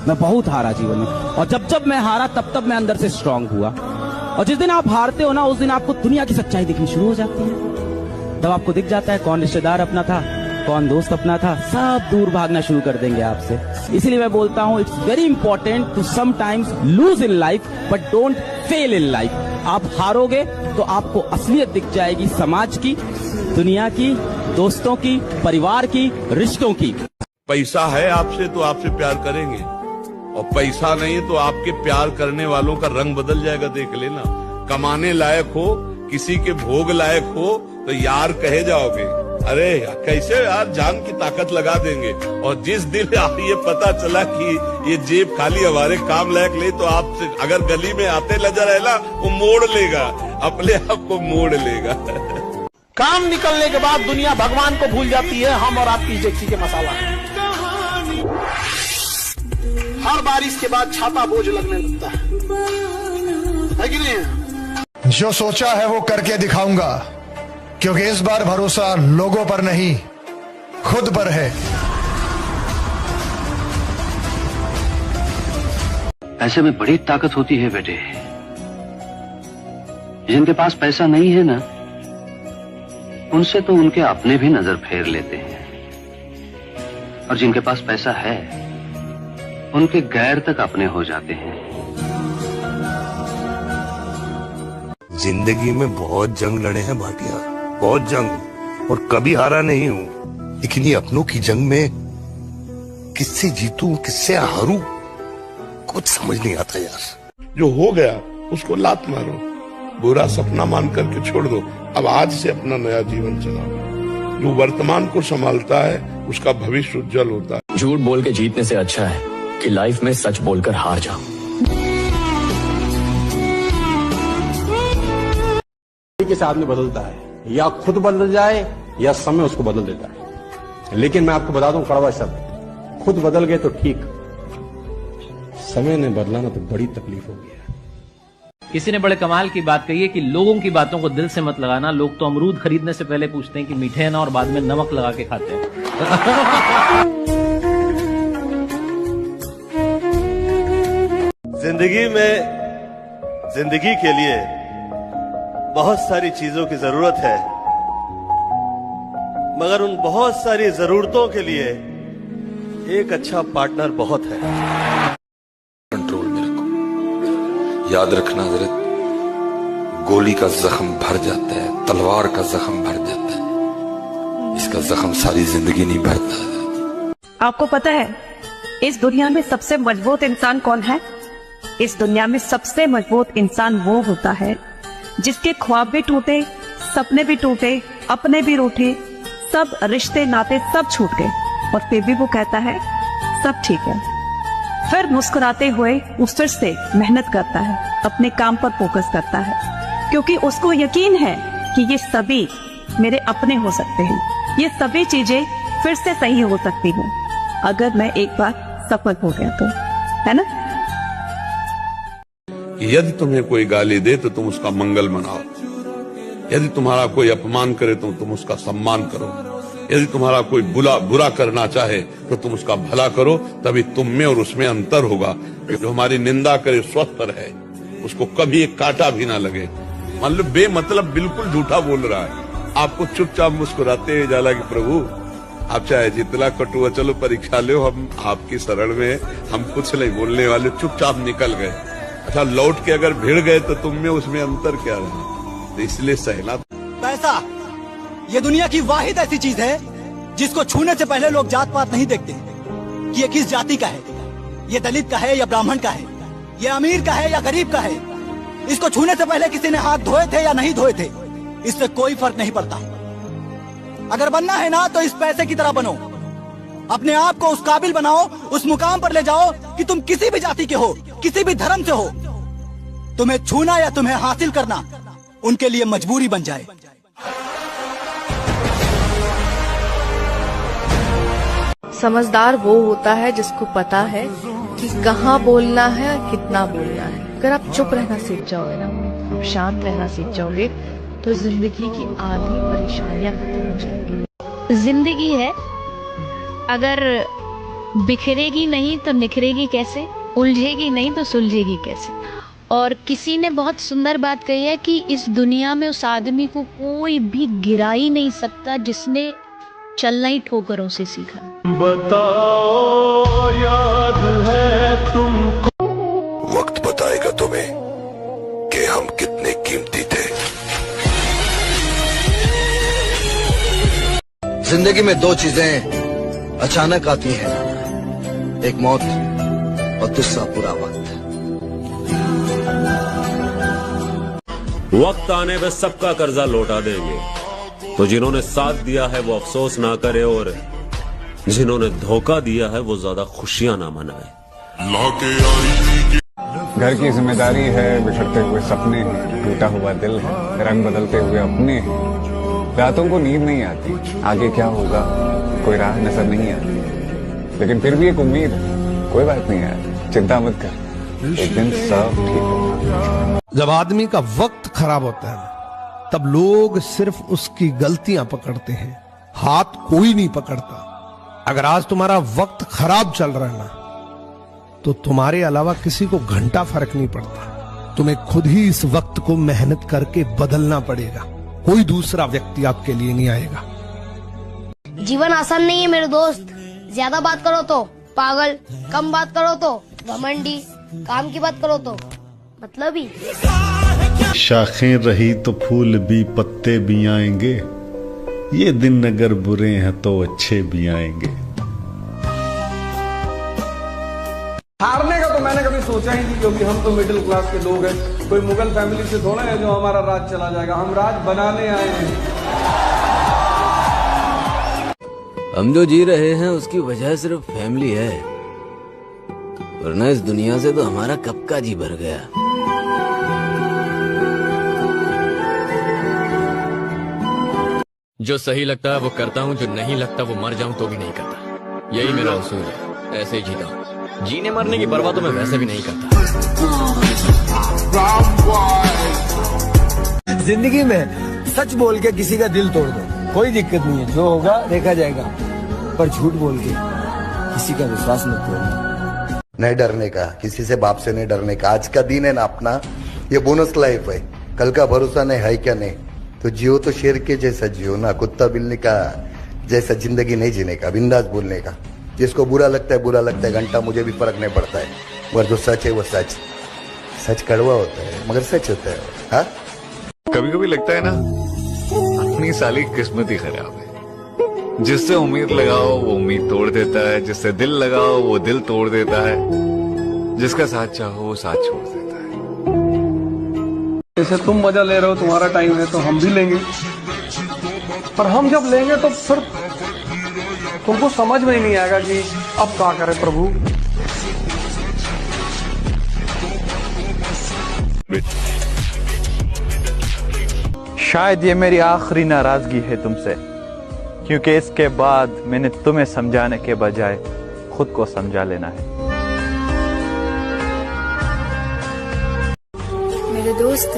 मैं बहुत हारा जीवन में, और जब जब मैं हारा तब तब मैं अंदर से स्ट्रांग हुआ। और जिस दिन आप हारते हो ना, उस दिन आपको दुनिया की सच्चाई दिखनी शुरू हो जाती है। तब आपको दिख जाता है कौन रिश्तेदार अपना था, कौन दोस्त अपना था, सब दूर भागना शुरू कर देंगे आपसे। इसीलिए मैं बोलता हूँ, it's very important to sometimes lose in life but don't fail in life. आप हारोगे तो आपको असलियत दिख जाएगी, समाज की, दुनिया की, दोस्तों की, परिवार की, रिश्तों की। पैसा है आपसे तो आपसे प्यार करेंगे, और पैसा नहीं है तो आपके प्यार करने वालों का रंग बदल जाएगा, देख लेना। कमाने लायक हो, किसी के भोग लायक हो तो यार कहे जाओगे, अरे कैसे यार जान की ताकत लगा देंगे। और जिस दिन ये पता चला कि ये जेब खाली हमारे काम लायक नहीं, तो आपसे अगर गली में आते नजर आए ना, वो मोड़ लेगा, अपने आप को मोड़ लेगा। काम निकलने के बाद दुनिया भगवान को भूल जाती है, हम और आपकी जेक्सी के मसाला है। हर बारिश के बाद छाता बोझ लगने लगता है कि नहीं? जो सोचा है वो करके दिखाऊंगा, क्योंकि इस बार भरोसा लोगों पर नहीं, खुद पर है। ऐसे में बड़ी ताकत होती है बेटे। जिनके पास पैसा नहीं है ना, उनसे तो उनके अपने भी नजर फेर लेते हैं, और जिनके पास पैसा है उनके गैर तक अपने हो जाते हैं। जिंदगी में बहुत जंग लड़े हैं भाटिया, बहुत जंग, और कभी हारा नहीं हूँ। लेकिन ये अपनों की जंग में किससे जीतूं, किससे हारूं, कुछ समझ नहीं आता यार। जो हो गया उसको लात मारो, बुरा सपना मान करके छोड़ दो। अब आज से अपना नया जीवन चलाओ। जो वर्तमान को संभालता है उसका भविष्य उज्जवल होता है। झूठ बोल के जीतने से अच्छा है कि लाइफ में सच बोलकर हार जाओ। किस आदमी बदलता है, या खुद बदल जाए या समय उसको बदल देता है। लेकिन मैं आपको बता दूं कड़वा शब्द, खुद बदल गए तो ठीक, समय ने बदला ना तो बड़ी तकलीफ होगी। किसी ने बड़े कमाल की बात कही है कि लोगों की बातों को दिल से मत लगाना। लोग तो अमरूद खरीदने से पहले पूछते हैं कि मीठे हैं ना, और बाद में नमक लगा के खाते हैं। जिंदगी के लिए बहुत सारी चीजों की जरूरत है, मगर उन बहुत सारी जरूरतों के लिए एक अच्छा पार्टनर बहुत है। कंट्रोल में रखो। याद रखना हजरत, गोली का जख्म भर जाता है, तलवार का जख्म भर जाता है, इसका जख्म सारी जिंदगी नहीं भरता। आपको पता है इस दुनिया में सबसे मजबूत इंसान कौन है? इस दुनिया में सबसे मजबूत इंसान वो होता है जिसके ख्वाब भी टूटे, सपने भी टूटे, अपने भी रूठे, सब रिश्ते नाते सब छूट गए, और फिर भी वो कहता है सब ठीक है। फिर मुस्कुराते हुए वो फिर से मेहनत करता है, अपने काम पर फोकस करता है, क्योंकि उसको यकीन है कि ये सभी मेरे अपने हो सकते हैं, ये सभी चीजें फिर से सही हो सकती हैं अगर मैं एक बार सफल हो गया तो, है ना? यदि तुम्हें कोई गाली दे तो तुम उसका मंगल मनाओ, यदि तुम्हारा कोई अपमान करे तो तुम उसका सम्मान करो, यदि तुम्हारा कोई बुरा करना चाहे तो तुम उसका भला करो। तभी तुम में और उसमें अंतर होगा। जो हमारी निंदा करे स्वस्थ रहे, उसको कभी एक कांटा भी ना लगे। मान लो बेमतलब बिल्कुल झूठा बोल रहा है, आपको चुपचाप मुस्कुराते हुए जाला कि प्रभु आप चाहे जितना कटुआ, चलो परीक्षा लो, हम आपकी शरण में, हम कुछ नहीं बोलने वाले, चुपचाप निकल गए। अच्छा, लौट के अगर भिड़ गए तो तुम में उसमें अंतर क्या रहा? तो इसलिए सहना। पैसा ये दुनिया की वाहिद ऐसी चीज है जिसको छूने से पहले लोग जात पात नहीं देखते कि ये किस जाति का है, ये दलित का है या ब्राह्मण का है, ये अमीर का है या गरीब का है। इसको छूने से पहले किसी ने हाथ धोए थे या नहीं धोए थे, इससे कोई फर्क नहीं पड़ता। अगर बनना है ना तो इस पैसे की तरह बनो, अपने आप को उस काबिल बनाओ, उस मुकाम पर ले जाओ कि तुम किसी भी जाति के हो, किसी भी धर्म से हो, तुम्हें छूना या तुम्हें हासिल करना उनके लिए मजबूरी बन जाए। समझदार वो होता है जिसको पता है कि कहाँ बोलना है और कितना बोलना है। अगर आप चुप रहना सीख जाओगे ना, आप शांत रहना सीख जाओगे, तो जिंदगी की आधी परेशानियां खत्म हो जाएंगी। जिंदगी है, अगर बिखरेगी नहीं तो निखरेगी कैसे, उलझेगी नहीं तो सुलझेगी कैसे। और किसी ने बहुत सुंदर बात कही है कि इस दुनिया में उस आदमी को कोई भी गिरा ही नहीं सकता जिसने चलना ही ठोकरों से सीखा। बताओ याद है तुमको। वक्त बताएगा तुम्हें कि हम कितने कीमती थे। जिंदगी में दो चीजें अचानक आती हैं, एक मौत और दूसरा बुरा वक्त। वक्त आने पे सबका कर्जा लौटा देंगे, तो जिन्होंने साथ दिया है वो अफसोस ना करे और जिन्होंने धोखा दिया है वो ज्यादा खुशियां ना मनाए। घर की जिम्मेदारी है, बिछड़ते हुए सपने हैं, टूटा हुआ दिल है, रंग बदलते हुए अपने हैं। रातों को नींद नहीं आती, आगे क्या होगा कोई राह नजर नहीं आती, लेकिन फिर भी एक उम्मीद है, कोई बात नहीं यार, चिंता मत कर, एक दिन सब ठीक होगा। जब आदमी का वक्त खराब होता है तब लोग सिर्फ उसकी गलतियां पकड़ते हैं, हाथ कोई नहीं पकड़ता। अगर आज तुम्हारा वक्त खराब चल रहा है ना, तो तुम्हारे अलावा किसी को घंटा फर्क नहीं पड़ता। तुम्हें खुद ही इस वक्त को मेहनत करके बदलना पड़ेगा, कोई दूसरा व्यक्ति आपके लिए नहीं आएगा। जीवन आसान नहीं है मेरे दोस्त, ज्यादा बात करो तो पागल, कम बात करो तो घमंडी, काम की बात करो तो मतलब ही। शाखें रही तो फूल भी पत्ते भी आएंगे, ये दिन अगर बुरे हैं तो अच्छे भी आएंगे। हारने का तो मैंने कभी सोचा ही नहीं, क्योंकि हम तो मिडिल क्लास के लोग हैं, कोई मुगल फैमिली से थोड़ा है जो हमारा राज चला जाएगा, हम राज बनाने आए हैं। हम जो जी रहे हैं उसकी वजह सिर्फ फैमिली है, वरना इस दुनिया से तो हमारा कब का जी भर गया। जो सही लगता है वो करता हूँ, जो नहीं लगता वो मर जाऊं तो भी नहीं करता। यही मेरा उसूल है, ऐसे ही जीता हूँ। जीने मरने की परवाह तो मैं वैसे भी नहीं करता। जिंदगी में सच बोल के किसी का दिल तोड़ दो, कोई दिक्कत नहीं है, जो होगा देखा जाएगा, पर झूठ बोल के किसी का विश्वास मत तोड़ना। नहीं डरने का, किसी से बाप से नहीं डरने का। आज का दिन है ना अपना, ये बोनस लाइफ है, कल का भरोसा नहीं है क्या नहीं, तो जियो तो शेर के जैसा जियो ना, कुत्ता बिल्ली का जैसा जिंदगी नहीं जीने का, बिंदास बोलने का। जिसको बुरा लगता है घंटा मुझे भी फर्क नहीं पड़ता है, पर जो सच है वो सच, सच कड़वा होता है मगर सच होता है। हाँ, कभी कभी लगता है ना अपनी साली किस्मत ही खराब है। जिससे उम्मीद लगाओ वो उम्मीद तोड़ देता है, जिससे दिल लगाओ वो दिल तोड़ देता है, जिसका साथ चाहो वो साथ छोड़ देता है। जैसे तुम मजा ले रहे हो, तुम्हारा टाइम है तो हम भी लेंगे, पर हम जब लेंगे तो फिर तुमको समझ में ही नहीं आएगा कि अब क्या करें प्रभु। शायद ये मेरी आखिरी नाराजगी है तुमसे, क्योंकि इसके बाद मैंने तुम्हें समझाने के बजाय खुद को समझा लेना है। मेरे दोस्त,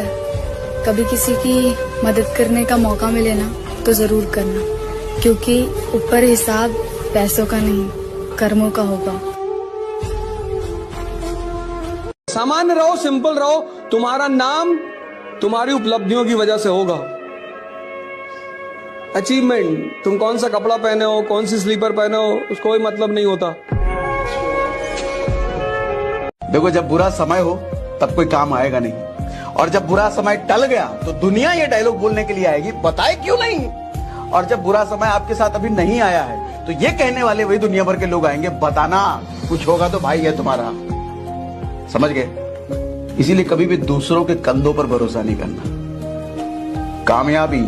कभी किसी की मदद करने का मौका मिले ना तो जरूर करना, क्योंकि ऊपर हिसाब पैसों का नहीं कर्मों का होगा। सामान्य रहो, सिंपल रहो, तुम्हारा नाम तुम्हारी उपलब्धियों की वजह से होगा। अचीवमेंट, तुम कौन सा कपड़ा पहने हो, कौन सी स्लीपर पहने हो, उसको कोई मतलब नहीं होता। देखो, जब बुरा समय हो तब कोई काम आएगा नहीं, और जब बुरा समय टल गया तो दुनिया ये डायलॉग बोलने के लिए आएगी, बताए क्यों नहीं। और जब बुरा समय आपके साथ अभी नहीं आया है तो ये कहने वाले वही दुनिया भर के लोग आएंगे, बताना कुछ होगा तो भाई है तुम्हारा। समझ गए? इसीलिए कभी भी दूसरों के कंधों पर भरोसा नहीं करना। कामयाबी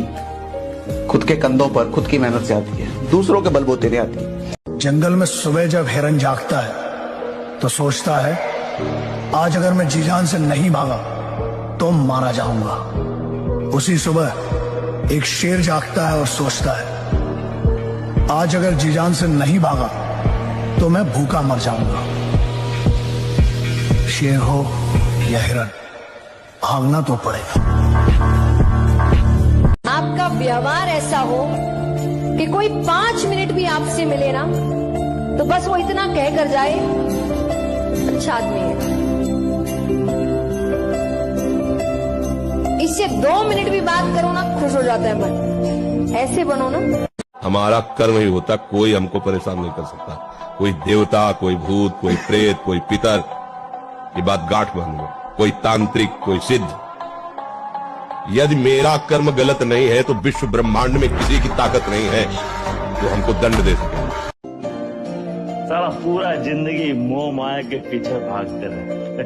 खुद के कंधों पर, खुद की मेहनत से आती है, दूसरों के बलबूते नहीं आती। जंगल में सुबह जब हिरन जागता है तो सोचता है आज अगर मैं जी जान से नहीं भागा तो मारा जाऊंगा। उसी सुबह एक शेर जागता है और सोचता है आज अगर जी जान से नहीं भागा तो मैं भूखा मर जाऊंगा। शेर हो या हिरन, भागना तो पड़ेगा। आपका व्यवहार ऐसा हो कि कोई 5 मिनट भी आपसे मिले ना तो बस वो इतना कह कर जाए, अच्छा आदमी है। इससे 2 मिनट भी बात करो ना, खुश हो जाता है मन। ऐसे बनो ना। हमारा कर्म ही होता, कोई हमको परेशान नहीं कर सकता। कोई देवता, कोई भूत, कोई प्रेत, कोई पितर, ये बात गांठ बांध लो। कोई तांत्रिक, कोई सिद्ध। यदि मेरा कर्म गलत नहीं है तो विश्व ब्रह्मांड में किसी की ताकत नहीं है जो हमको दंड दे सके। सारा पूरा जिंदगी मोह माया के पीछे भागते रहे।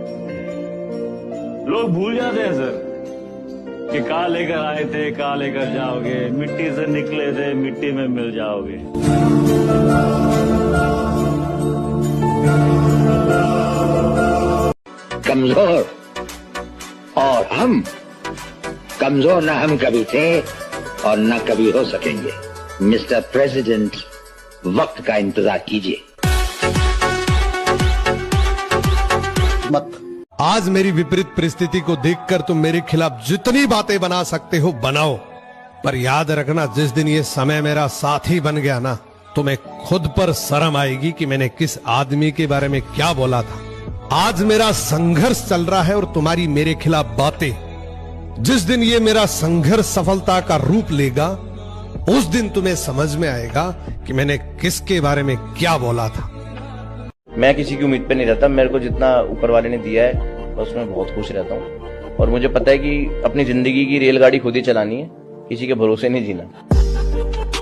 लोग भूल जाते हैं सर कि कहाँ लेकर आए थे, कहाँ लेकर जाओगे। मिट्टी से निकले थे, मिट्टी में मिल जाओगे। कमजोर और हम कमजोर न हम कभी थे और न कभी हो सकेंगे। मिस्टर प्रेसिडेंट, वक्त का इंतजार कीजिए। आज मेरी विपरीत परिस्थिति को देखकर तुम मेरे खिलाफ जितनी बातें बना सकते हो बनाओ, पर याद रखना जिस दिन ये समय मेरा साथी बन गया ना, तुम्हें खुद पर शर्म आएगी कि मैंने किस आदमी के बारे में क्या बोला था। आज मेरा संघर्ष चल रहा है और तुम्हारी मेरे खिलाफ बातें। जिस दिन ये मेरा संघर्ष सफलता का रूप लेगा, उस दिन तुम्हें समझ में आएगा कि मैंने किसके बारे में क्या बोला था। मैं किसी की उम्मीद पे नहीं रहता। मेरे को जितना ऊपर वाले ने दिया है बस मैं बहुत खुश रहता हूँ। और मुझे पता है कि अपनी जिंदगी की रेलगाड़ी खुद ही चलानी है, किसी के भरोसे नहीं जीना।